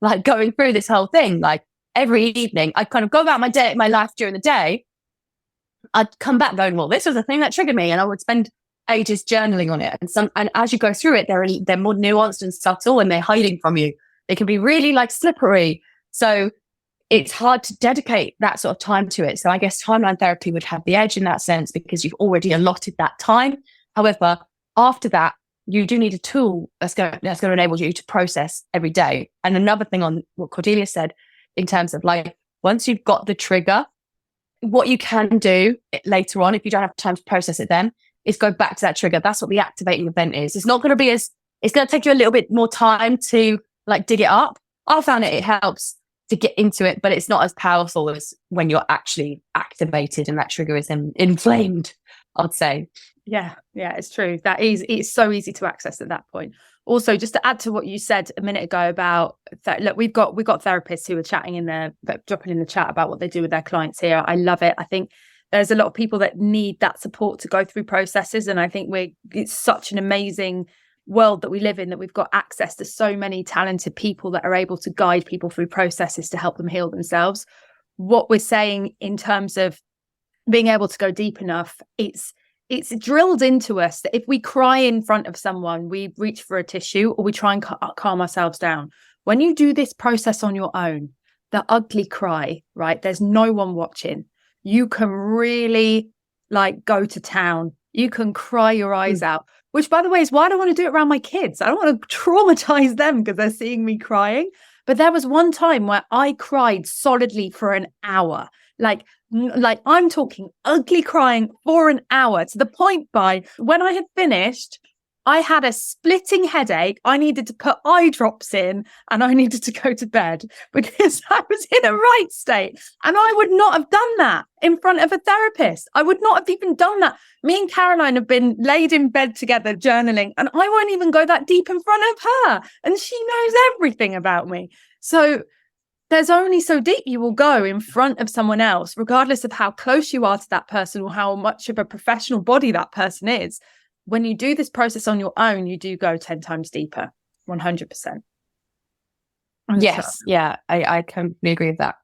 like going through this whole thing. Like every evening, I'd kind of go about my life during the day. I'd come back going, well, this was the thing that triggered me. And I would spend ages journaling on it. And as you go through it, they're more nuanced and subtle, and they're hiding from you. They can be really like slippery. So it's hard to dedicate that sort of time to it. So I guess timeline therapy would have the edge in that sense, because you've already allotted that time. However, after that, you do need a tool that's going to enable you to process every day. And another thing on what Cordelia said, in terms of like, once you've got the trigger, what you can do later on, if you don't have time to process it then, is go back to that trigger. That's what the activating event is. It's not going to be it's going to take you a little bit more time to like dig it up. I found it helps to get into it, but it's not as powerful as when you're actually activated and that trigger is inflamed, I'd say. Yeah, it's true. It's so easy to access at that point. Also, just to add to what you said a minute ago about look, we've got therapists who are chatting in there, dropping in the chat about what they do with their clients here. I love it. I think there's a lot of people that need that support to go through processes, and I think it's such an amazing world that we live in, that we've got access to so many talented people that are able to guide people through processes to help them heal themselves. What we're saying in terms of being able to go deep enough, it's drilled into us that if we cry in front of someone, we reach for a tissue or we try and calm ourselves down. When you do this process on your own, the ugly cry, right? There's no one watching. You can really like go to town. You can cry your eyes out, which, by the way, is why I don't want to do it around my kids. I don't want to traumatize them because they're seeing me crying. But there was one time where I cried solidly for an hour. Like I'm talking ugly crying for an hour, to the point by when I had finished, I had a splitting headache. I needed to put eye drops in and I needed to go to bed because I was in a right state. And I would not have done that in front of a therapist. I would not have even done that. Me and Caroline have been laid in bed together journaling, and I won't even go that deep in front of her. And she knows everything about me. So there's only so deep you will go in front of someone else, regardless of how close you are to that person or how much of a professional body that person is. When you do this process on your own, you do go 10 times deeper, 100%. Yes. Yeah, I completely agree with that.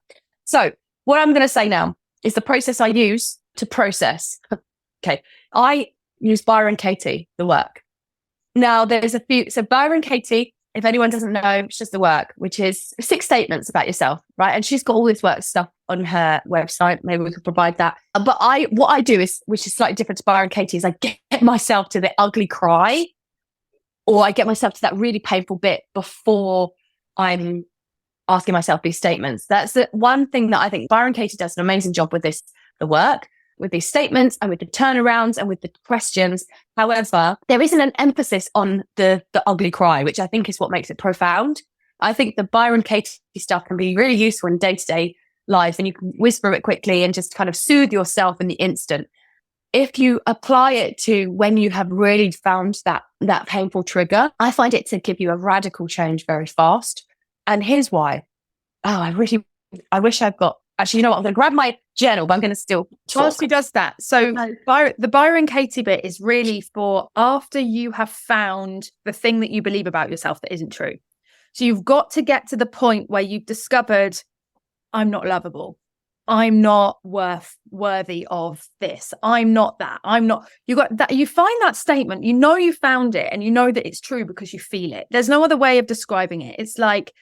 So what I'm going to say now is the process I use to process. Okay. I use Byron Katie, the work. Now there's a few. So Byron Katie, if anyone doesn't know, it's just the work, which is 6 statements about yourself, right? And she's got all this work stuff on her website. Maybe we could provide that. But what I do is, which is slightly different to Byron Katie, is I get myself to the ugly cry, or I get myself to that really painful bit before I'm asking myself these statements. That's the one thing that I think Byron Katie does an amazing job with this, the work, with these statements and with the turnarounds and with the questions. However, there isn't an emphasis on the ugly cry, which I think is what makes it profound. I think the Byron Katie stuff can be really useful in day-to-day life, and you can whisper it quickly and just kind of soothe yourself in the instant. If you apply it to when you have really found that painful trigger, I find it to give you a radical change very fast. And here's why. I wish I've got, actually, you know what? I'm going to grab my journal, but I'm going to still talk. Whilst he does that. So the Byron Katie bit is really for after you have found the thing that you believe about yourself that isn't true. So you've got to get to the point where you've discovered, I'm not lovable. I'm not worthy of this. I'm not that. I'm not. You got that. You find that statement. You know you found it, and you know that it's true because you feel it. There's no other way of describing it. It's like,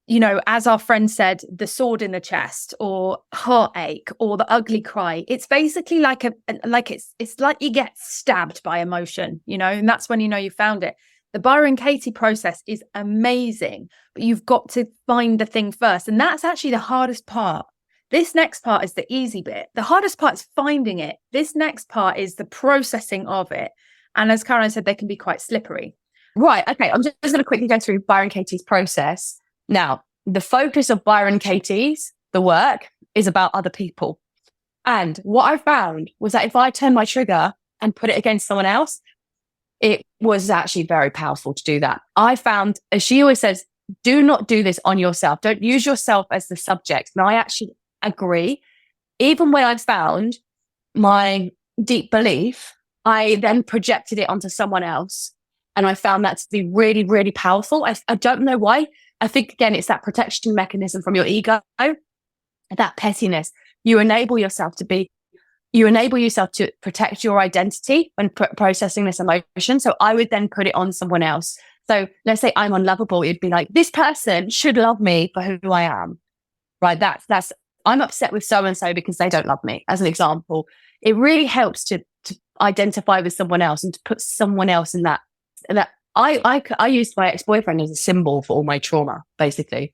you know, as our friend said, the sword in the chest, or heartache, or the ugly cry. It's basically like it's like you get stabbed by emotion, you know, and that's when you know you found it. The Byron Katie process is amazing, but you've got to find the thing first, and that's actually the hardest part. This next part is the easy bit. The hardest part is finding it. This next part is the processing of it. And as Caroline said, they can be quite slippery. Right. Okay. I'm just going to quickly go through Byron Katie's process. Now, the focus of Byron Katie's, the work, is about other people. And what I found was that if I turn my trigger and put it against someone else, it was actually very powerful to do that. I found, as she always says, do not do this on yourself. Don't use yourself as the subject. And I actually agree. Even when I found my deep belief, I then projected it onto someone else. And I found that to be really, really powerful. I don't know why. I think, again, it's that protection mechanism from your ego, that pettiness. You enable yourself to protect your identity when processing this emotion. So I would then put it on someone else. So let's say I'm unlovable. It'd be like, this person should love me for who I am, right? That's I'm upset with so-and-so because they don't love me, as an example. It really helps to identify with someone else and to put someone else in that. And that I used my ex-boyfriend as a symbol for all my trauma, basically.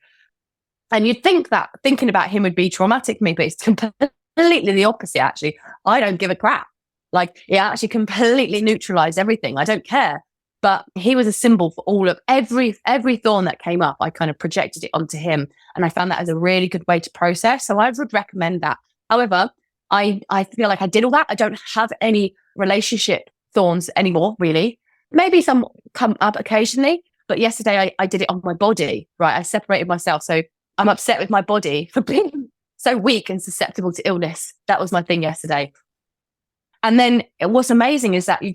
And you'd think that thinking about him would be traumatic for me, but it's completely the opposite, actually. I don't give a crap. Like, it actually completely neutralized everything. I don't care. But he was a symbol for all of every thorn that came up. I kind of projected it onto him. And I found that as a really good way to process. So I would recommend that. However, I feel like I did all that. I don't have any relationship thorns anymore, really. Maybe some come up occasionally. But yesterday I did it on my body, right? I separated myself. So I'm upset with my body for being so weak and susceptible to illness. That was my thing yesterday. And then what's amazing is that you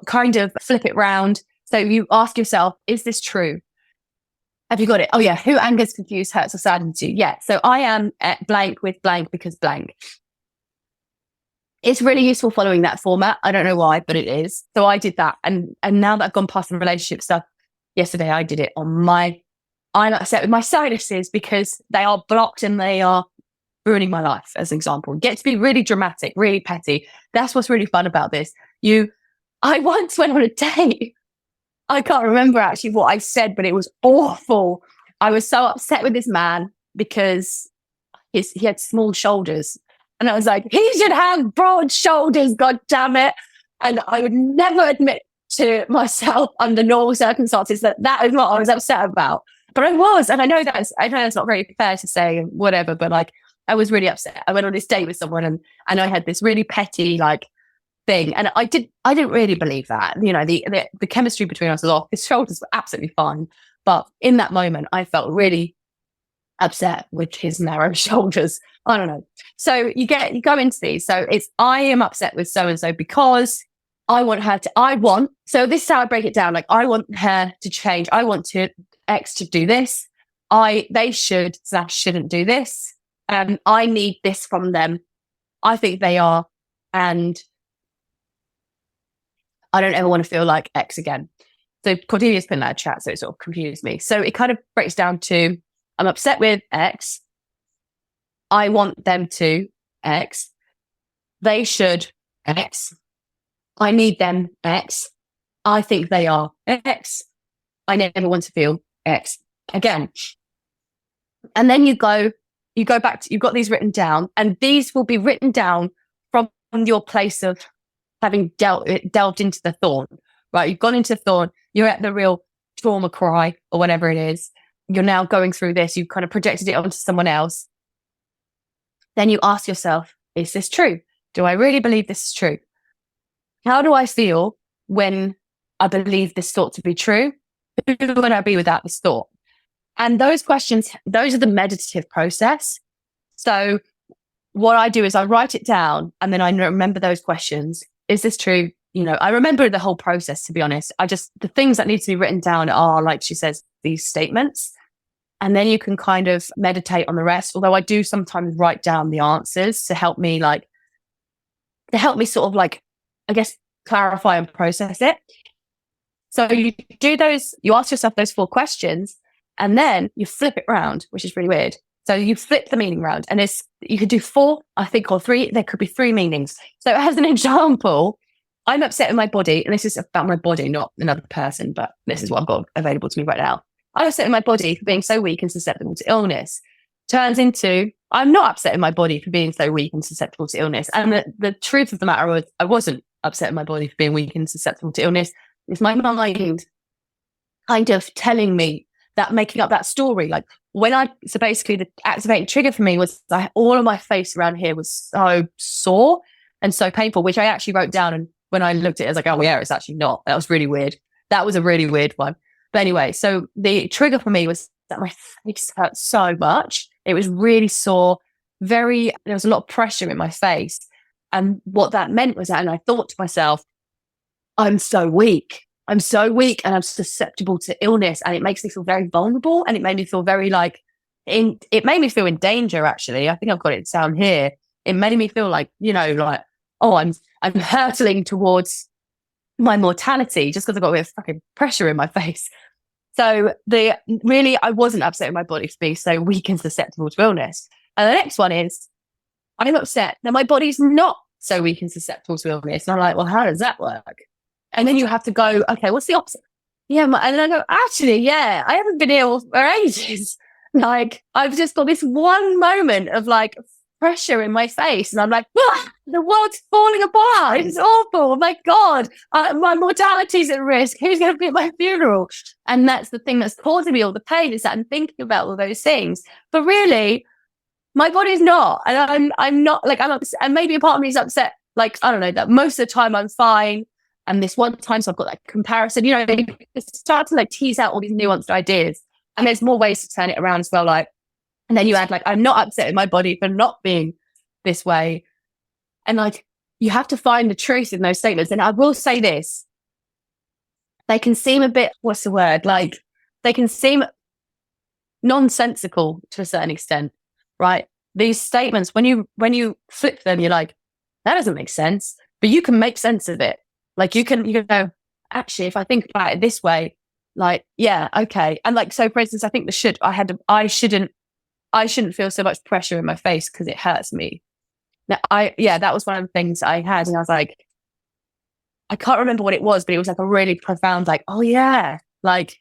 kind of flip it round. So you ask yourself, is this true? Have you got it? Oh yeah. Who angers, confused, hurts, or saddens you? Yeah. So I am at blank with blank because blank. It's really useful following that format. I don't know why, but it is. So I did that. And now that I've gone past the relationship stuff, yesterday I did it on I'm upset with my sinuses because they are blocked and they are ruining my life, as an example. Get to be really dramatic, really petty. That's what's really fun about this. I once went on a date. I can't remember actually what I said, but it was awful. I was so upset with this man because he had small shoulders. And I was like, he should have broad shoulders, God damn it. And I would never admit to myself under normal circumstances that is what I was upset about. But I was, and I know that's not very fair to say, whatever, but like I was really upset. I went on this date with someone and I had this really petty like thing. And I didn't really believe that. You know, the chemistry between us was off. His shoulders were absolutely fine. But in that moment, I felt really upset with his narrow shoulders. I don't know. So you go into these. So it's, I am upset with so-and-so because I want her to, so this is how I break it down. Like, I want her to change. I want X to do this. They shouldn't do this. I need this from them. I think they are. And I don't ever want to feel like X again. So Cordelia's put in that chat, so it sort of confused me. So it kind of breaks down to, I'm upset with X. I want them to X. They should X. I need them X. I think they are X. I never want to feel X again. And then you go back to, you've got these written down, and these will be written down from your place of having delved into the thorn, right? You've gone into the thorn, you're at the real trauma cry or whatever it is. You're now going through this, you've kind of projected it onto someone else. Then you ask yourself, is this true? Do I really believe this is true? How do I feel when I believe this thought to be true? Who would I be without this thought? And those questions, those are the meditative process. So what I do is I write it down and then I remember those questions. Is this true? You know, I remember the whole process, to be honest. The things that need to be written down are, like she says, these statements. And then you can kind of meditate on the rest. Although I do sometimes write down the answers to help me sort of like, I guess, clarify and process it. So you do those, you ask yourself those 4 questions, and then you flip it round, which is really weird. So you flip the meaning round, and you could do 4, I think, or 3. There could be 3 meanings. So as an example, I'm upset with my body, and this is about my body, not another person, but this is what I've got available to me right now. I'm upset with my body for being so weak and susceptible to illness. Turns into, I'm not upset with my body for being so weak and susceptible to illness. And the truth of the matter was, I wasn't upset with my body for being weak and susceptible to illness. It's my mind kind of telling me that, making up that story. Like so basically the activating trigger for me was all of my face around here was so sore and so painful, which I actually wrote down. And when I looked at it, I was like, oh yeah, it's actually not. That was really weird. That was a really weird one. But anyway, so the trigger for me was that my face hurt so much. It was really sore. There was a lot of pressure in my face. And what that meant was that, and I thought to myself, I'm so weak and I'm susceptible to illness, and it makes me feel very vulnerable, and it made me feel very it made me feel in danger, actually. I think I've got it down here. It made me feel like, oh, I'm hurtling towards my mortality just because I've got a bit of fucking pressure in my face. So I wasn't upset with my body for being so weak and susceptible to illness. And the next one is, I'm upset that my body's not so weak and susceptible to illness. And I'm like, well, how does that work? And then you have to go, okay, what's the opposite? Yeah. And then I go, actually, yeah, I haven't been ill for ages. Like, I've just got this one moment of like pressure in my face. And I'm like, the world's falling apart. It's awful. Oh my God, my mortality's at risk. Who's going to be at my funeral? And that's the thing that's causing me all the pain, is that I'm thinking about all those things. But really, my body's not. And I'm not, like, I'm upset. And maybe a part of me is upset. Like, I don't know, that most of the time I'm fine. And this one time, so I've got that comparison, you start to like tease out all these nuanced ideas. And there's more ways to turn it around as well. Like, and then you add like, I'm not upset with my body for not being this way. And like, you have to find the truth in those statements. And I will say this, they can seem a bit, what's the word? Like, they can seem nonsensical to a certain extent, right? These statements, when you flip them, you're like, that doesn't make sense, but you can make sense of it. Like you can go, actually, if I think about it this way, like, yeah, okay. And like, so for instance, I think I shouldn't feel so much pressure in my face because it hurts me. Now, that was one of the things I had. And I was like, I can't remember what it was, but it was like a really profound, like, oh yeah, like,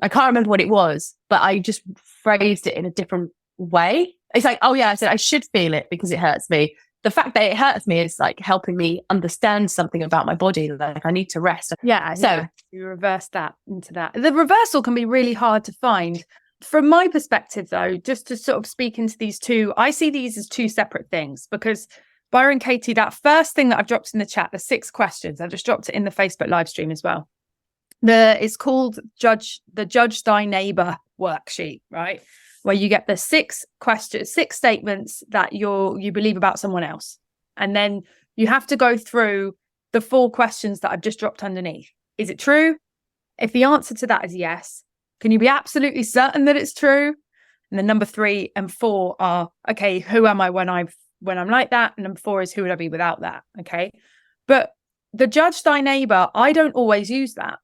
I can't remember what it was, but I just phrased it in a different way. It's like, oh yeah, I said, I should feel it because it hurts me. the fact that it hurts me is like helping me understand something about my body. Like I need to rest. So you reverse that into that. The reversal can be really hard to find. From my perspective, though, just to sort of speak into these two, I see these as two separate things, because Byron Katie, that first thing that I've dropped in the chat, the 6 questions, I've just dropped it in the Facebook live stream as well. It's called the Judge Thy Neighbor worksheet, right? Where you get the 6 questions, 6 statements that you believe about someone else. And then you have to go through the 4 questions that I've just dropped underneath. Is it true? If the answer to that is yes, can you be absolutely certain that it's true? And then number 3 and 4 are, okay, who am I when I'm like that? And number 4 is, who would I be without that? Okay. But the Judge Thy Neighbor, I don't always use that.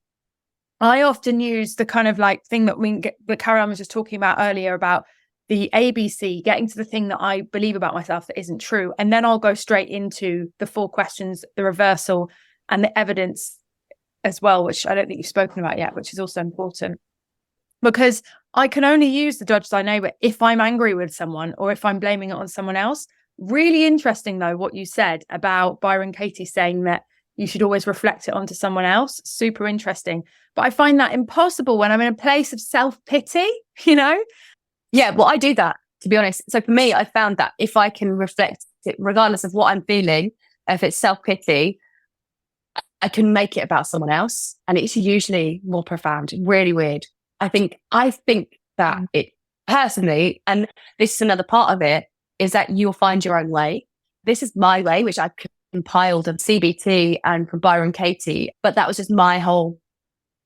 I often use the kind of like thing that Caroline was just talking about earlier, about the ABC, getting to the thing that I believe about myself that isn't true. And then I'll go straight into the 4 questions, the reversal, and the evidence as well, which I don't think you've spoken about yet, which is also important. Because I can only use the Judge Thy Neighbor if I'm angry with someone or if I'm blaming it on someone else. Really interesting, though, what you said about Byron Katie saying that you should always reflect it onto someone else. Super interesting. But I find that impossible when I'm in a place of self-pity, you know? Yeah, well, I do that, to be honest. So for me, I found that if I can reflect it, regardless of what I'm feeling, if it's self-pity, I can make it about someone else. And it's usually more profound, really weird. I think that it personally, and this is another part of it, is that you'll find your own way. This is my way, which I've compiled of CBT and from Byron Katie, but that was just my whole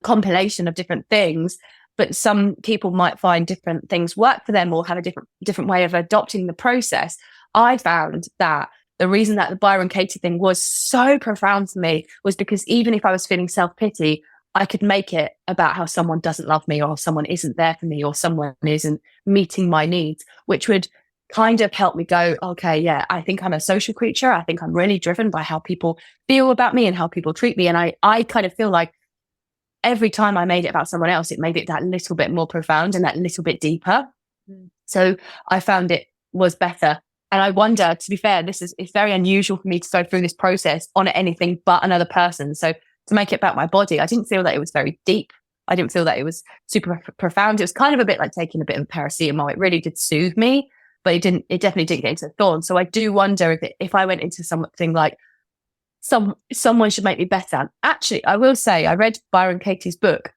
compilation of different things. But some people might find different things work for them or have a different way of adopting the process. I found that the reason that the Byron Katie thing was so profound to me was because even if I was feeling self-pity, I could make it about how someone doesn't love me, or someone isn't there for me, or someone isn't meeting my needs, which would kind of help me go, okay, yeah, I think I'm a social creature. I think I'm really driven by how people feel about me and how people treat me. And I kind of feel like every time I made it about someone else, it made it that little bit more profound and that little bit deeper. So I found it was better. And I wonder, to be fair, it's very unusual for me to go through this process on anything but another person. So to make it about my body, I didn't feel that it was very deep. I didn't feel that it was super profound. It was kind of a bit like taking a bit of paracetamol. It really did soothe me, but it definitely didn't get into the thorns. So I do wonder if I went into something like someone should make me better. Actually, I will say I read Byron Katie's book.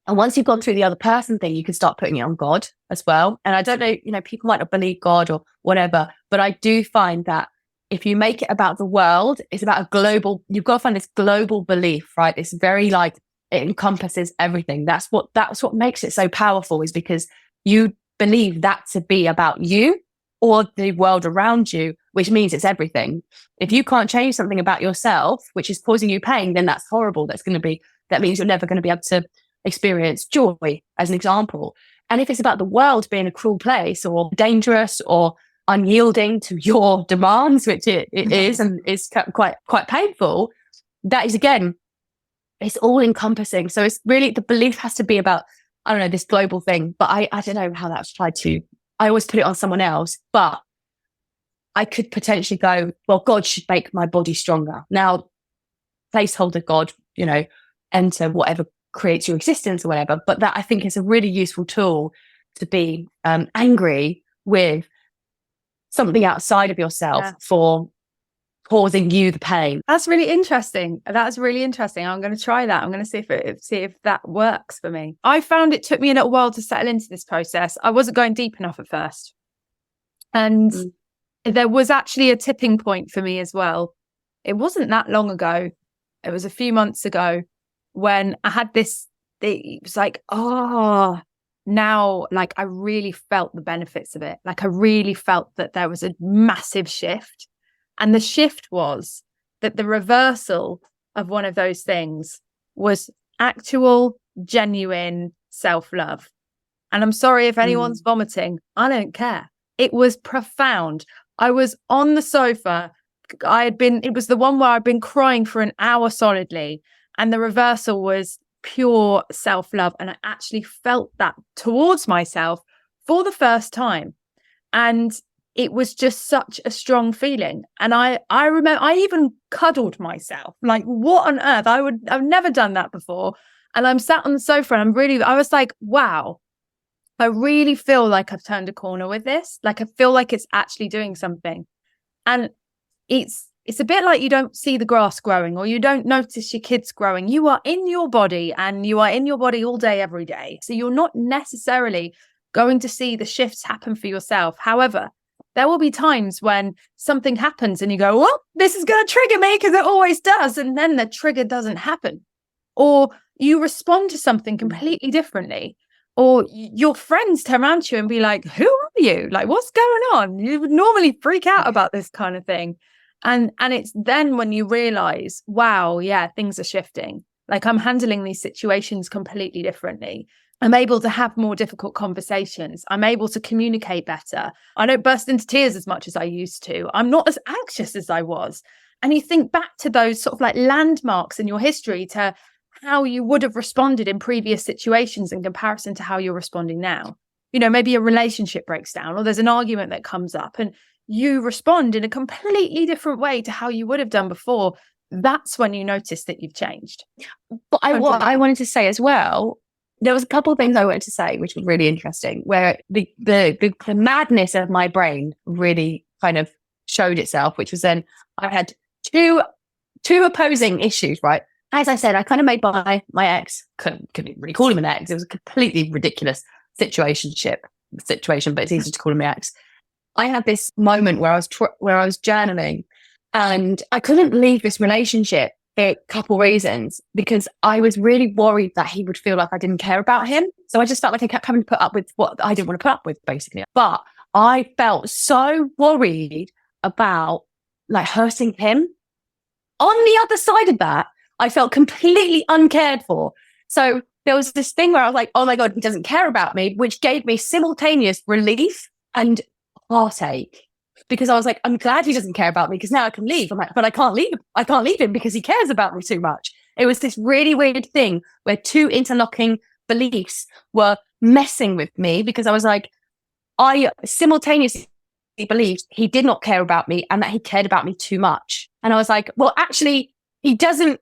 And once you've gone through the other person thing, you can start putting it on God as well. And I don't know, people might not believe God or whatever, but I do find that if you make it about the world, it's about a global, you've got to find this global belief, right? It's very like, it encompasses everything. That's what makes it so powerful, is because you believe that to be about you or the world around you, which means it's everything. If you can't change something about yourself, which is causing you pain, then that's horrible. That means you're never going to be able to experience joy, as an example. And if it's about the world being a cruel place or dangerous or unyielding to your demands, which it is, and is quite painful, that is, again, it's all encompassing. So it's really, the belief has to be about, I don't know, this global thing, but I don't know how that's tried to, I always put it on someone else, but I could potentially go, well, God should make my body stronger. Now, placeholder God, enter whatever creates your existence or whatever. But that, I think, is a really useful tool to be angry with something outside of yourself for causing you the pain. That's really interesting. I'm going to try that. I'm going to see if that works for me. I found it took me a little while to settle into this process. I wasn't going deep enough at first. And there was actually a tipping point for me as well. It wasn't that long ago. It was a few months ago when I had this, it was like, now, like, I really felt the benefits of it. Like, I really felt that there was a massive shift. And the shift was that the reversal of one of those things was actual, genuine self-love. And I'm sorry if anyone's vomiting. I don't care. It was profound. I was on the sofa. It was the one where I'd been crying for an hour solidly. And the reversal was pure self-love. And I actually felt that towards myself for the first time. And it was just such a strong feeling. And I remember I even cuddled myself. Like, what on earth? I've never done that before. And I'm sat on the sofa and I was like, wow, I really feel like I've turned a corner with this. Like, I feel like it's actually doing something. And it's a bit like you don't see the grass growing, or you don't notice your kids growing. You are in your body, and you are in your body all day, every day. So you're not necessarily going to see the shifts happen for yourself. However, there will be times when something happens and you go, well, this is going to trigger me, because it always does. And then the trigger doesn't happen. Or you respond to something completely differently. Or your friends turn around to you and be like, who are you? Like, what's going on? You would normally freak out about this kind of thing. And it's then when you realize, wow, yeah, things are shifting. Like, I'm handling these situations completely differently. I'm able to have more difficult conversations. I'm able to communicate better. I don't burst into tears as much as I used to. I'm not as anxious as I was. And you think back to those sort of like landmarks in your history, to how you would have responded in previous situations in comparison to how you're responding now. You know, maybe a relationship breaks down, or there's an argument that comes up, and you respond in a completely different way to how you would have done before. That's when you notice that you've changed. But what I wanted to say as well, there was a couple of things I wanted to say, which was really interesting, where the madness of my brain really kind of showed itself, which was then I had two opposing issues, right? As I said, I kind of made my ex, couldn't really call him an ex. It was a completely ridiculous situation, but it's easy to call him my ex. I had this moment where I was journaling, and I couldn't leave this relationship for a couple reasons, because I was really worried that he would feel like I didn't care about him. So I just felt like I kept having to put up with what I didn't want to put up with, basically. But I felt so worried about like hurting him. On the other side of that, I felt completely uncared for. So there was this thing where I was like, oh my God, he doesn't care about me, which gave me simultaneous relief and heartache, because I was like, I'm glad he doesn't care about me, because now I can leave. I'm like, but I can't leave. I can't leave him because he cares about me too much. It was this really weird thing where two interlocking beliefs were messing with me, because I was like, I simultaneously believed he did not care about me and that he cared about me too much. And I was like, well, actually, he doesn't.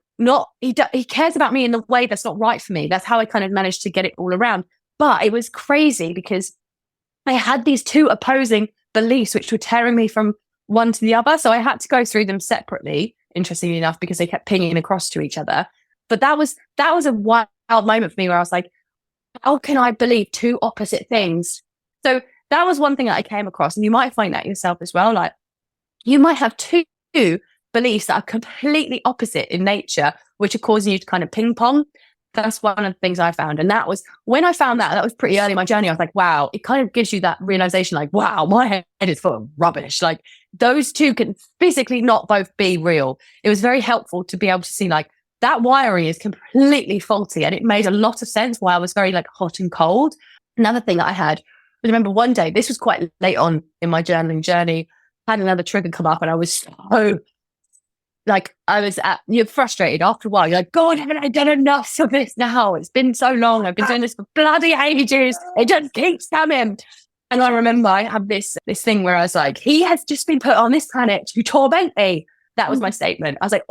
He cares about me in the way that's not right for me. That's how I kind of managed to get it all around. But it was crazy, because I had these two opposing beliefs which were tearing me from one to the other. So I had to go through them separately, interestingly enough, because they kept pinging across to each other. But that was a wild moment for me, where I was like, how can I believe two opposite things? So that was one thing that I came across. And you might find that yourself as well. Like, you might have two beliefs that are completely opposite in nature, which are causing you to kind of ping pong. That's one of the things I found. And that was when I found that was pretty early in my journey. I was like, wow, it kind of gives you that realization, like, wow, my head is full of rubbish. Like, those two can physically not both be real. It was very helpful to be able to see, like, that wiring is completely faulty. And it made a lot of sense why I was very like hot and cold. Another thing that I had, I remember one day, this was quite late on in my journaling journey, had another trigger come up, and I was so you're frustrated after a while. You're like, God, haven't I done enough of this now? It's been so long. I've been doing this for bloody ages. It just keeps coming. And I remember I had this thing where I was like, he has just been put on this planet to torment me. That was my statement. I was like,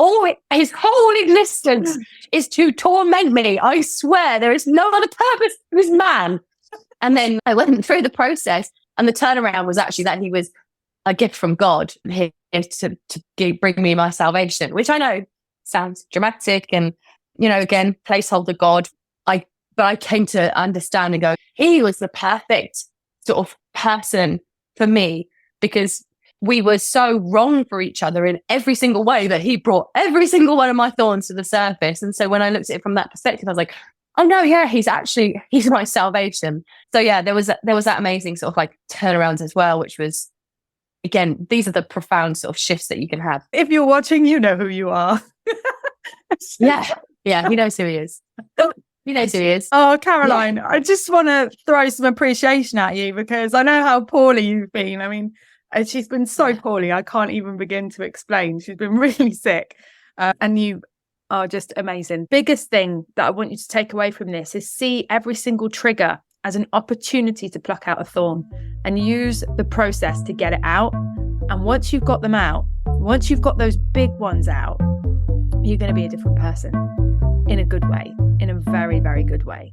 his whole existence is to torment me. I swear there is no other purpose for this man. And then I went through the process, and the turnaround was actually that he was a gift from God here to bring me my salvation, which I know sounds dramatic and, you know, again, placeholder God. But I came to understand and go, he was the perfect sort of person for me, because we were so wrong for each other in every single way that he brought every single one of my thorns to the surface. And so when I looked at it from that perspective, I was like, oh no, yeah, he's my salvation. So yeah, there was that amazing sort of like turnaround as well, which was, again, these are the profound sort of shifts that you can have. If you're watching, you know who you are. Yeah, he knows who he is. He knows who he is. Oh, Caroline, yeah. I just want to throw some appreciation at you, because I know how poorly you've been. I mean, she's been so poorly, I can't even begin to explain. She's been really sick. And you are just amazing. Biggest thing that I want you to take away from this is see every single trigger as an opportunity to pluck out a thorn and use the process to get it out. And once you've got them out, once you've got those big ones out, you're going to be a different person in a good way, in a very, very good way.